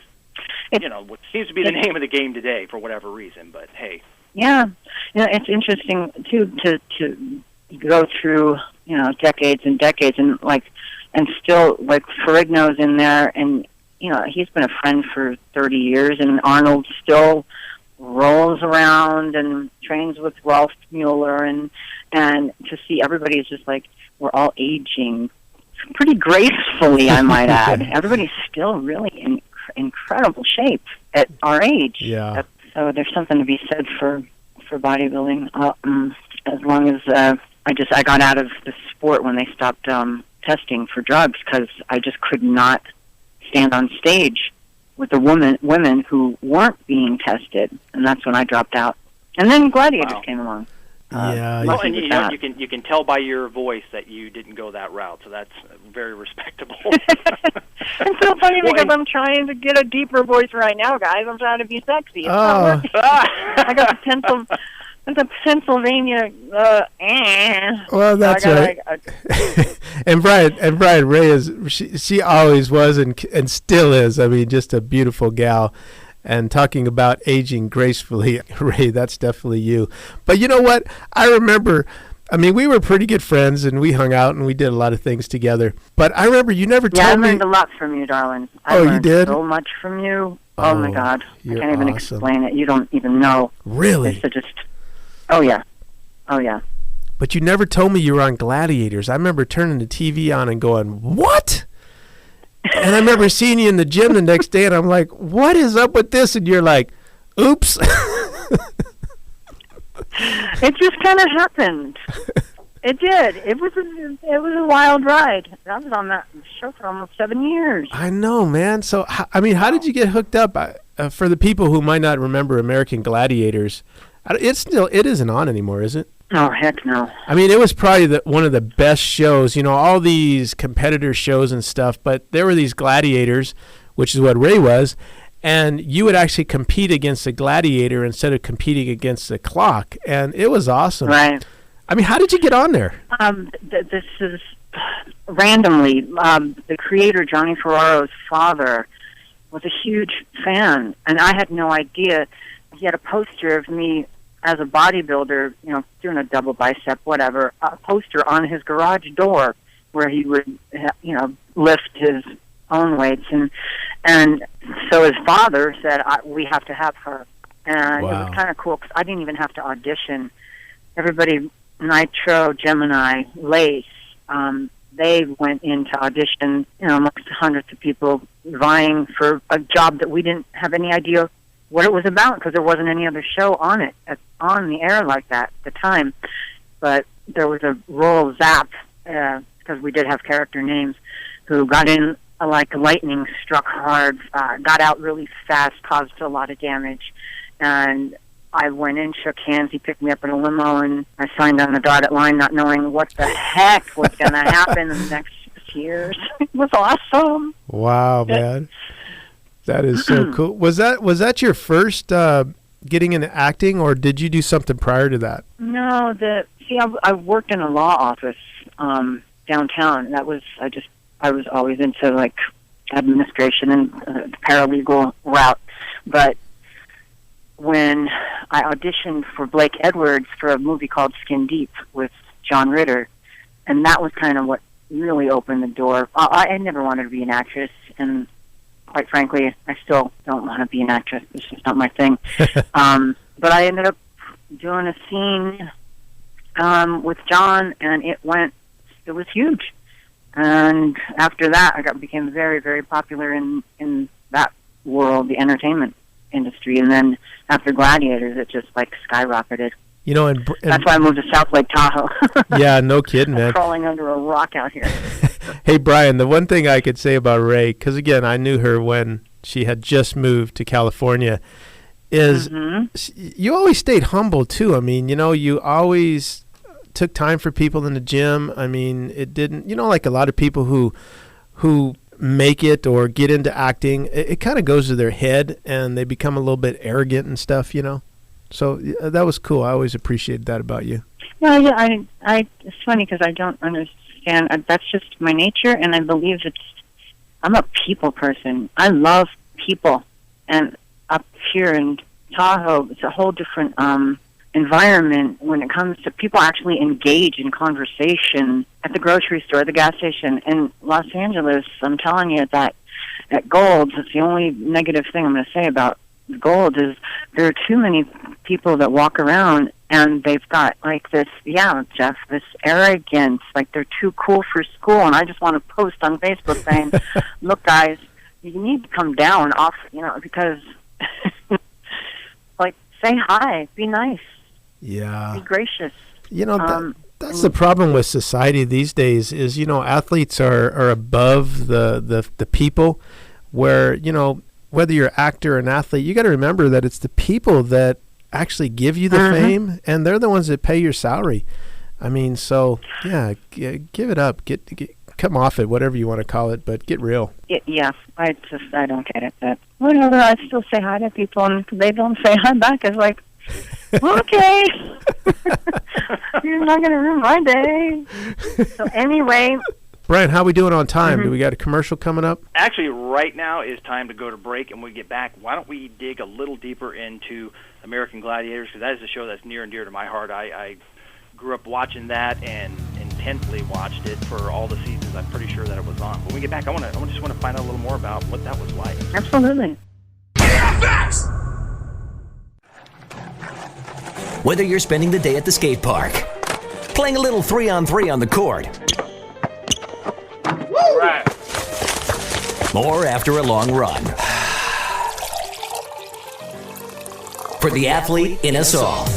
what seems to be the name of the game today for whatever reason. But hey, yeah, it's interesting too to go through decades and decades and still, like, Ferrigno's in there, and, he's been a friend for 30 years, and Arnold still rolls around and trains with Rolf Mueller, and to see everybody is just like, we're all aging pretty gracefully, I might add. Everybody's still really in incredible shape at our age. Yeah. So there's something to be said for bodybuilding, as long as I got out of the sport when they stopped testing for drugs, because I just could not stand on stage with the women who weren't being tested, and that's when I dropped out. And then Gladiators came along. Yeah. Well, and you can tell by your voice that you didn't go that route, so that's very respectable. It's so funny because I'm trying to get a deeper voice right now, guys. I'm trying to be sexy. It's not working. I got the Pennsylvania. Well, that's right. And Brian Ray is she always was and still is. I mean, just a beautiful gal. And talking about aging gracefully, Ray, that's definitely you. But you know what? I remember. I mean, we were pretty good friends, and we hung out, and we did a lot of things together. But I remember you never told me. Yeah, I learned a lot from you, darling. You did? So much from you. Oh my God, I can't even awesome. explain it. You don't even know. Really? It's just. Oh yeah. But you never told me you were on Gladiators. I remember turning the TV on and going, "What?" And I remember seeing you in the gym the next day, and I'm like, "What is up with this?" And you're like, "Oops." It just kind of happened. It did. It was a wild ride. I was on that show for almost 7 years. I know, man. So, I mean, how did you get hooked up? For the people who might not remember American Gladiators, it isn't on anymore, is it? Oh, heck no. I mean, it was probably one of the best shows. All these competitor shows and stuff, but there were these gladiators, which is what Ray was, and you would actually compete against a gladiator instead of competing against the clock, and it was awesome. Right. I mean, how did you get on there? This is randomly, the creator, Johnny Ferraro's father, was a huge fan, and I had no idea. He had a poster of me as a bodybuilder, doing a double bicep, whatever, a poster on his garage door where he would, lift his own weights. And so his father said, we have to have her. And Wow. It was kind of cool because I didn't even have to audition. Everybody, Nitro, Gemini, Lace, they went in to audition, amongst hundreds of people vying for a job that we didn't have any idea what it was about because there wasn't any other show on it, on the air like that at the time. But there was a rural Zap, because we did have character names, who got in like lightning, struck hard, got out really fast, caused a lot of damage. And I went in, shook hands, he picked me up in a limo, and I signed on the dotted line not knowing what the heck was going to happen in the next 6 years. It was awesome. Wow, man. That is so cool. Was that your first getting into acting, or did you do something prior to that? No, I worked in a law office downtown. I was always into like administration and the paralegal route, but when I auditioned for Blake Edwards for a movie called Skin Deep with John Ritter, and that was kind of what really opened the door. I never wanted to be an actress, and quite frankly, I still don't want to be an actress. It's just not my thing. But I ended up doing a scene with John, and it was huge. And after that, I became very, very popular in that world, the entertainment industry. And then after Gladiators, it just like skyrocketed. And that's why I moved to South Lake Tahoe. Yeah, no kidding, man. I'm crawling under a rock out here. Hey, Brian, the one thing I could say about Raye, because again, I knew her when she had just moved to California, is you always stayed humble too. I mean, you always took time for people in the gym. I mean, it didn't, like a lot of people who make it or get into acting, it kind of goes to their head and they become a little bit arrogant and stuff, So that was cool. I always appreciated that about you. Well, yeah, it's funny because I don't understand. That's just my nature, and I believe I'm a people person. I love people, and up here in Tahoe, it's a whole different environment when it comes to people actually engage in conversation at the grocery store, the gas station. In Los Angeles, I'm telling you that at Gold's, it's the only negative thing I'm going to say about Gold is there are too many people that walk around and they've got like this, Jeff, this arrogance, like they're too cool for school. And I just want to post on Facebook saying, look, guys, you need to come down off, because like say hi, be nice. Yeah. Be gracious. That's the problem with society these days is, athletes are above the people where, whether you're an actor or an athlete, you got to remember that it's the people that actually give you the fame, and they're the ones that pay your salary. I mean, so, yeah, give it up. Come off it, whatever you want to call it, but get real. Yeah, I don't get it. But whatever, I still say hi to people, and they don't say hi back. It's like, okay, you're not going to ruin my day. So anyway... Brian, how are we doing on time? Do we got a commercial coming up? Actually, right now is time to go to break, and when we get back, why don't we dig a little deeper into American Gladiators, because that is a show that's near and dear to my heart. I grew up watching that and intensely watched it for all the seasons. I'm pretty sure that it was on. When we get back, I just want to find out a little more about what that was like. Absolutely. EFX! Whether you're spending the day at the skate park, playing a little 3-on-3 on the court, Right. or after a long run. For the athlete in us all.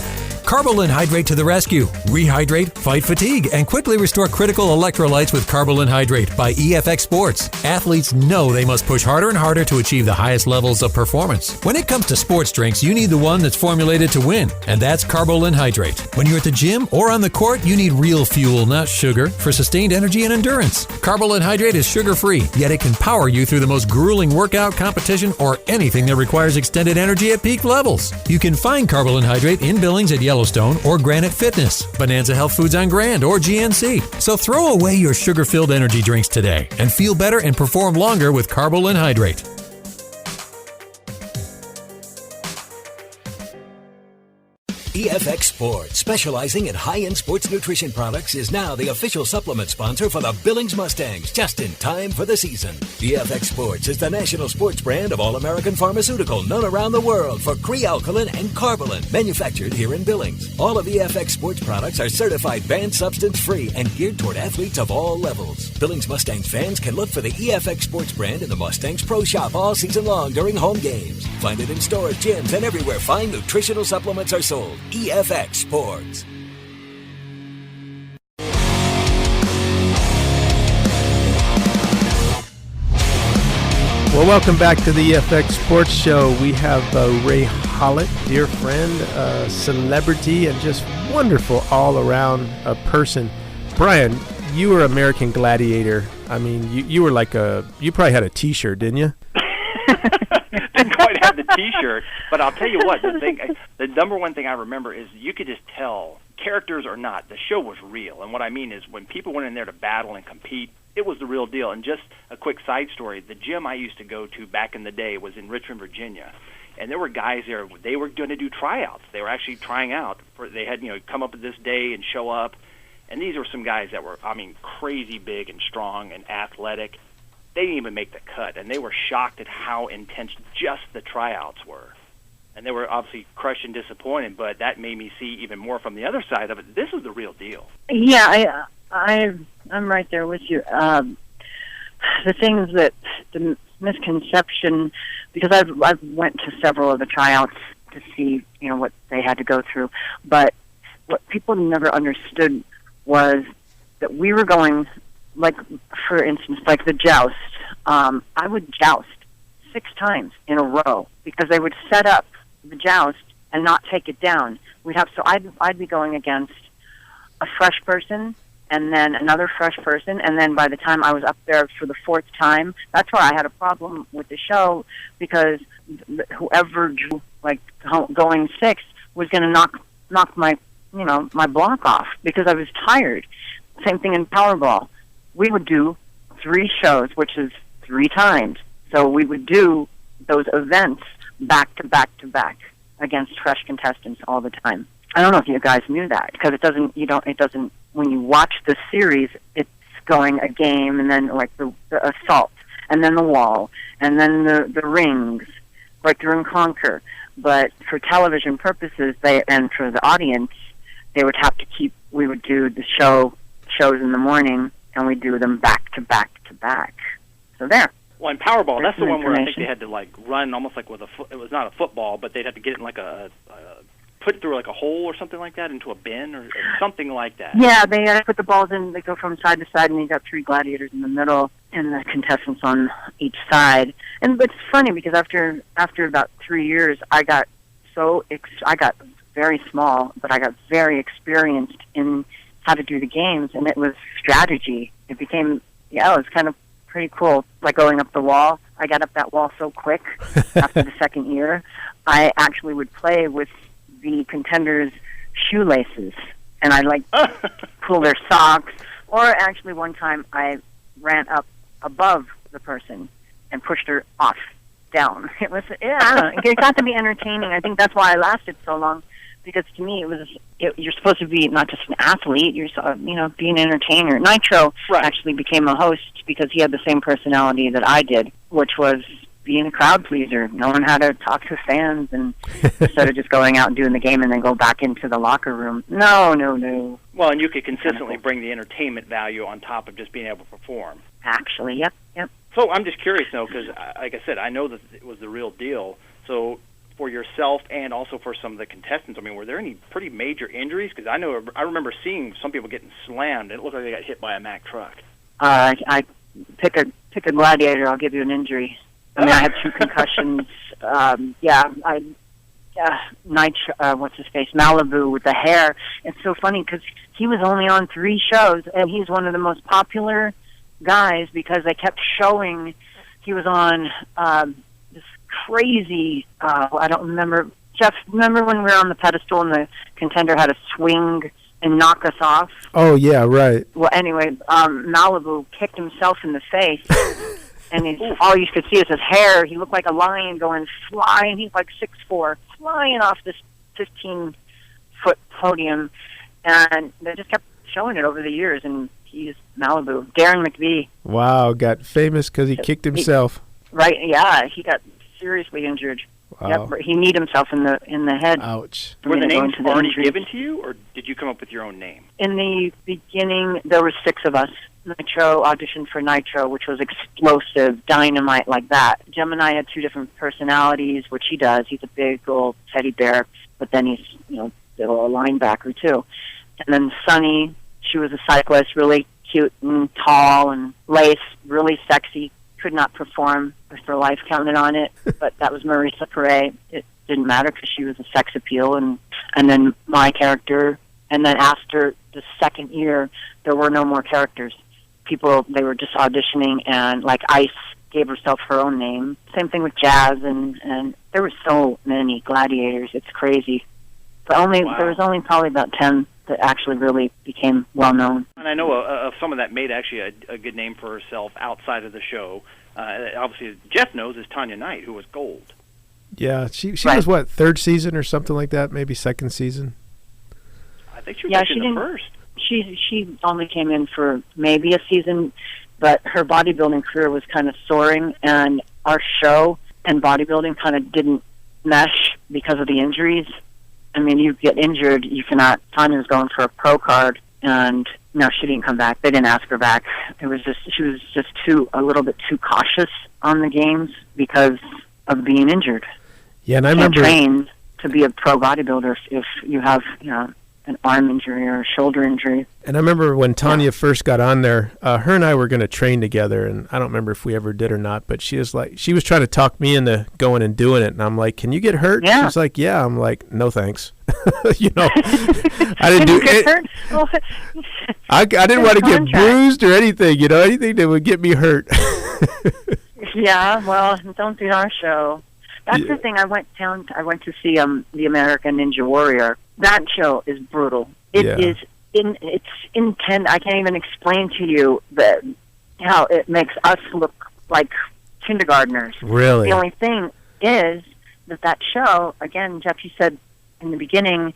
Carbolin Hydrate to the rescue. Rehydrate, fight fatigue, and quickly restore critical electrolytes with Carbolin Hydrate by EFX Sports. Athletes know they must push harder and harder to achieve the highest levels of performance. When it comes to sports drinks, you need the one that's formulated to win, and that's Carbolin Hydrate. When you're at the gym or on the court, you need real fuel, not sugar, for sustained energy and endurance. Carbolin Hydrate is sugar-free, yet it can power you through the most grueling workout, competition, or anything that requires extended energy at peak levels. You can find Carbolin Hydrate in Billings at Yellow Yellowstone or Granite Fitness, Bonanza Health Foods on Grand or GNC. So throw away your sugar-filled energy drinks today and feel better and perform longer with Carbolin Hydrate. EFX Sports, specializing in high-end sports nutrition products, is now the official supplement sponsor for the Billings Mustangs, just in time for the season. EFX Sports is the national sports brand of All-American Pharmaceutical, known around the world for Crealkaline and Carbolin, manufactured here in Billings. All of EFX Sports products are certified banned substance-free and geared toward athletes of all levels. Billings Mustangs fans can look for the EFX Sports brand in the Mustangs Pro Shop all season long during home games. Find it in stores, gyms, and everywhere fine nutritional supplements are sold. EFX Sports. Well, welcome back to the EFX Sports Show. We have Raye Hollitt, dear friend, celebrity, and just wonderful all-around person. Brian, you were American Gladiator. I mean, you were like you probably had a T-shirt, didn't you? Didn't quite have the T-shirt, but I'll tell you what, the number one thing I remember is you could just tell, characters or not, the show was real. And what I mean is when people went in there to battle and compete, it was the real deal. And just a quick side story, the gym I used to go to back in the day was in Richmond, Virginia. And there were guys there, they were going to do tryouts. They were actually trying out. They had, come up at this day and show up. And these were some guys that were, crazy big and strong and athletic. They didn't even make the cut, and they were shocked at how intense just the tryouts were. And they were obviously crushed and disappointed, but that made me see even more from the other side of it. This is the real deal. Yeah, I'm right there with you. The things that the misconception, because I've went to several of the tryouts to see what they had to go through, but what people never understood was that we were going. Like, for instance, like the joust. I would joust 6 times in a row because they would set up the joust and not take it down. I'd be going against a fresh person and then another fresh person, and then by the time I was up there for the 4th time, that's where I had a problem with the show, because whoever drew, going 6th was going to knock my my block off because I was tired. Same thing in Powerball. We would do 3 shows, which is 3 times. So we would do those events back to back to back against fresh contestants all the time. I don't know if you guys knew that, because it doesn't, when you watch the series, it's going a game, and then like the assault, and then the wall, and then the rings, breakthrough and conquer. But for television purposes, and for the audience, they would have to we would do the shows in the morning, and we do them back to back to back. So there. Well, in Powerball, that's the one where I think they had to run almost like with it was not a football, but they'd have to get it in put it through a hole or something like that into a bin or something like that. Yeah, they put the balls in. They go from side to side, and you got 3 gladiators in the middle and the contestants on each side. And it's funny because after about 3 years, I got very small, but I got very experienced in how to do the games, and it was strategy. It became, it was kind of pretty cool. Like going up the wall, I got up that wall so quick after the 2nd year, I actually would play with the contenders' shoelaces, and I'd pull their socks. Or actually one time I ran up above the person and pushed her off, down. It was, I don't know, it got to be entertaining. I think that's why I lasted so long. Because to me, you're supposed to be not just an athlete, you're be an entertainer. Nitro actually became a host because he had the same personality that I did, which was being a crowd pleaser, knowing how to talk to fans, and instead of just going out and doing the game and then go back into the locker room. No. Well, and you could consistently bring the entertainment value on top of just being able to perform. Actually, yep. So I'm just curious, though, because, like I said, I know that it was the real deal. So for yourself and also for some of the contestants, were there any pretty major injuries? Because I remember seeing some people getting slammed, and it looked like they got hit by a Mack truck. I pick a gladiator, I'll give you an injury. I had 2 concussions. What's his face? Malibu with the hair. It's so funny because he was only on 3 shows, and he's one of the most popular guys because they kept showing. He was on this crazy, I don't remember, Jeff, remember when we were on the pedestal and the contender had to swing and knock us off? Oh, yeah, right. Well, anyway, Malibu kicked himself in the face, and all you could see is his hair. He looked like a lion going flying. He's like 6'4", flying off this 15-foot podium, and they just kept showing it over the years, and he's Malibu. Darren McVie. Wow, got famous because he kicked himself. Right, yeah, he got seriously injured. Wow. Yep, he kneed himself in the head. Ouch. Were the names already given to you, or did you come up with your own name? In the beginning, there were 6 of us. Nitro auditioned for Nitro, which was explosive, dynamite like that. Gemini had 2 different personalities, which he does. He's a big old teddy bear, but then he's, still a linebacker too. And then Sunny, she was a cyclist, really cute and tall and lace, really sexy. Could not perform if her life counted on it, but that was Marisa Pere. It didn't matter because she was a sex appeal, and then my character. And then after the second year, there were no more characters. People, they were just auditioning, and like Ice gave herself her own name. Same thing with Jazz, and there were so many gladiators. It's crazy. But there was only probably about 10 that actually really became well known. And I know of someone that made actually a good name for herself outside of the show. Obviously, Jeff knows is Tanya Knight, who was gold. Yeah, she was what, 3rd season or something like that, maybe 2nd season. I think she was actually the first. She only came in for maybe a season, but her bodybuilding career was kind of soaring, and our show and bodybuilding kind of didn't mesh because of the injuries. I mean, you get injured, you cannot. Tanya was going for a pro card, and no, she didn't come back. They didn't ask her back. She was just a little bit too cautious on the games because of being injured. Yeah, and I can't remember train to be a pro bodybuilder if you have an arm injury or a shoulder injury. And I remember when Tanya first got on there, her and I were going to train together, and I don't remember if we ever did or not, but she was trying to talk me into going and doing it, and I'm like, can you get hurt? Yeah. She's like, yeah. I'm like, no thanks. I didn't do it. I didn't want to get bruised or anything, anything that would get me hurt. Yeah, well, don't do our show. That's the thing. I went to see the American Ninja Warrior. That show is brutal. It's intense. I can't even explain to you how it makes us look like kindergartners. Really? The only thing is that show, again, Jeff, you said in the beginning,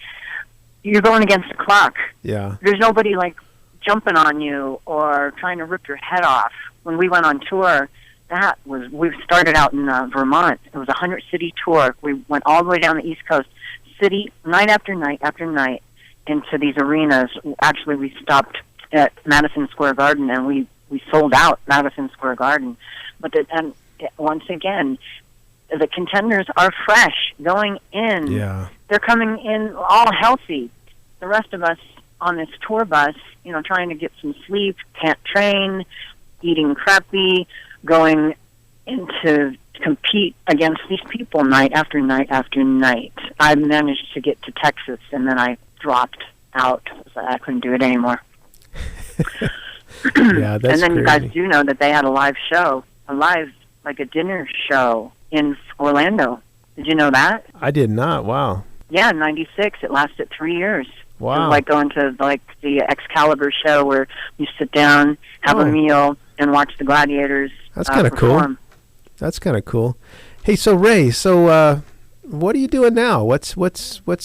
you're going against the clock. Yeah. There's nobody like jumping on you or trying to rip your head off. When we went on tour, we started out in Vermont. It was a 100-city tour. We went all the way down the East Coast, city, night after night after night, into these arenas. Actually, we stopped at Madison Square Garden, and we sold out Madison Square Garden. But once again, the contenders are fresh, going in. Yeah. They're coming in all healthy. The rest of us on this tour bus, trying to get some sleep, can't train, eating crappy, going into compete against these people night after night after night. I managed to get to Texas, and then I dropped out. I couldn't do it anymore. Yeah, that's and then crazy. You guys do know that they had a live show, like a dinner show in Orlando. Did you know that? I did not. Wow. Yeah, in '96. It lasted 3 years. Wow. It was like going to the Excalibur show where you sit down, have a meal, and watch the gladiators. That's kind of cool. That's kind of cool. Hey, so Ray, what are you doing now? What's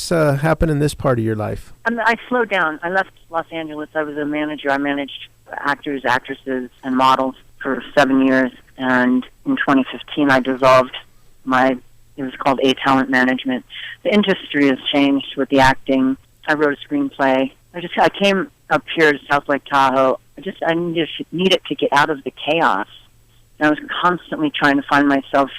happening in this part of your life? I slowed down. I left Los Angeles. I was a manager. I managed actors, actresses, and models for 7 years. And in 2015, I dissolved it was called A-Talent Management. The industry has changed with the acting. I wrote a screenplay. I came up here to South Lake Tahoe. I just needed to get out of the chaos. And I was constantly trying to find myself,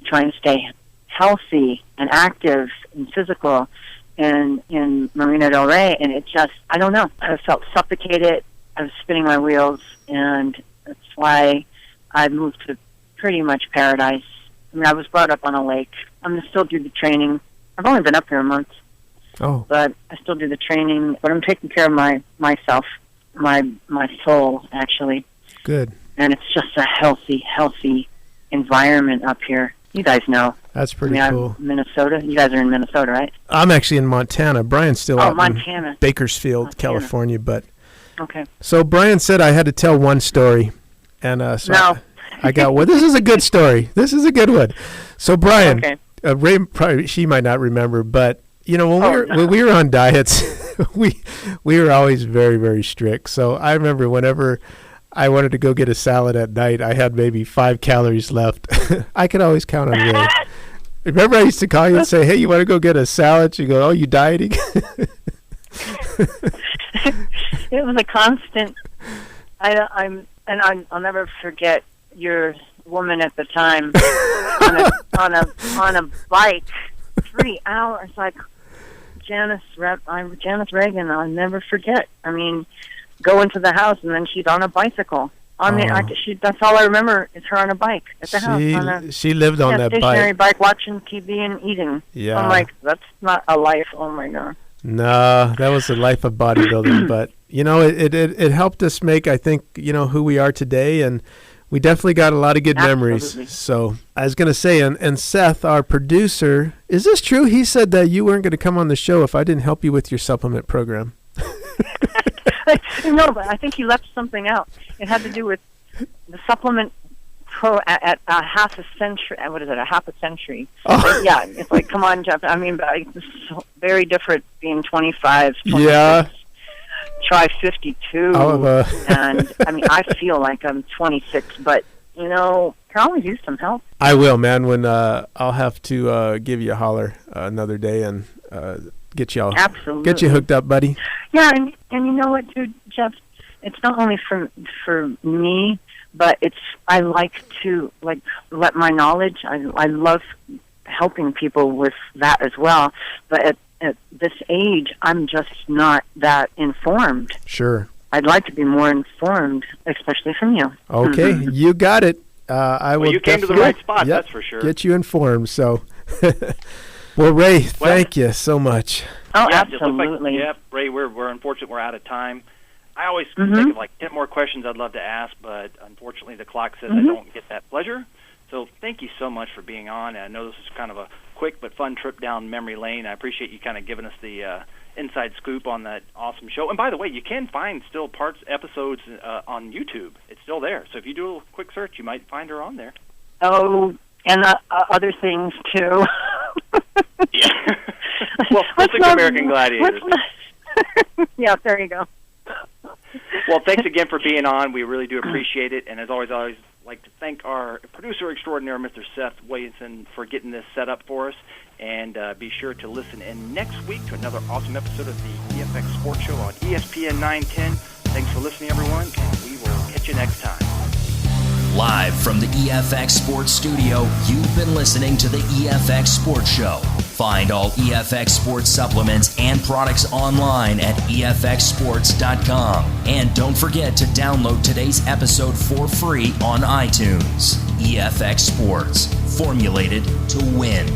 trying to stay healthy and active and physical in Marina Del Rey. And it just, I don't know. I felt suffocated. I was spinning my wheels. And that's why I moved to pretty much paradise. I mean, I was brought up on a lake. I'm going to still do the training. I've only been up here a month. Oh. But I still do the training. But I'm taking care of myself, my soul, actually. Good. And it's just a healthy environment up here. You guys know. That's pretty cool. Minnesota. You guys are in Minnesota, right? I'm actually in Montana. Brian's still out Montana. in Bakersfield, California. But okay. So Brian said I had to tell one story, and so no. I got well. This is a good story. This is a good one. So Brian, Ray, probably she might not remember, but you know when we were on diets, we were always very, very strict. So I remember whenever I wanted to go get a salad at night, I had maybe 5 calories left. I could always count on Ray. Remember I used to call you and say, hey, you want to go get a salad? You go, oh, you dieting? It was a constant. I'll never forget your woman at the time on a bike, 3 hours, like Janice Reagan. I'll never forget. I mean, go into the house and then she's on a bicycle. That's all I remember is her on a bike at the house. She lived on that stationary bike, watching TV and eating. Yeah. I'm like, that's not a life. Oh my God. No, that was the life of bodybuilding. But you know, it helped us make, I think, you know, who we are today, and we definitely got a lot of good memories. So I was going to say, and Seth, our producer, is this true? He said that you weren't going to come on the show if I didn't help you with your supplement program. No, but I think he left something out. It had to do with the supplement at a half a century. What is it? A half a century? Oh. Yeah, it's like, come on, Jeff. I mean, it's very different being 25, 26. Yeah. Try 52, and I mean, I feel like I'm 26, but you know, can always use some help. I will, man. When I'll have to give you a holler another day and get you hooked up, buddy. Yeah, and you know what, dude, Jeff? It's not only for me, but I like to let my knowledge. I love helping people with that as well, but at this age, I'm just not that informed. Sure. I'd like to be more informed, especially from you. Okay, you got it. I will. You came to the right spot, that's for sure. Get you informed. So, well, Ray, thank you so much. Oh, absolutely. Ray, we're unfortunate we're out of time. I always think of like 10 more questions I'd love to ask, but unfortunately the clock says I don't get that pleasure. So thank you so much for being on. I know this is kind of a quick but fun trip down memory lane. I appreciate you kind of giving us the inside scoop on that awesome show. And by the way, you can find still episodes on YouTube. It's still there. So if you do a quick search, you might find her on there. Oh, and other things too. Yeah. Well, let's think American Gladiators. Yeah, there you go. Well, thanks again for being on. We really do appreciate it. And as always, I always like to thank our producer extraordinaire, Mr. Seth Williamson, for getting this set up for us. And be sure to listen in next week to another awesome episode of the EFX Sports Show on ESPN 910. Thanks for listening, everyone, and we will catch you next time. Live from the EFX Sports Studio, you've been listening to the EFX Sports Show. Find all EFX Sports supplements and products online at EFXSports.com. And don't forget to download today's episode for free on iTunes. EFX Sports, formulated to win.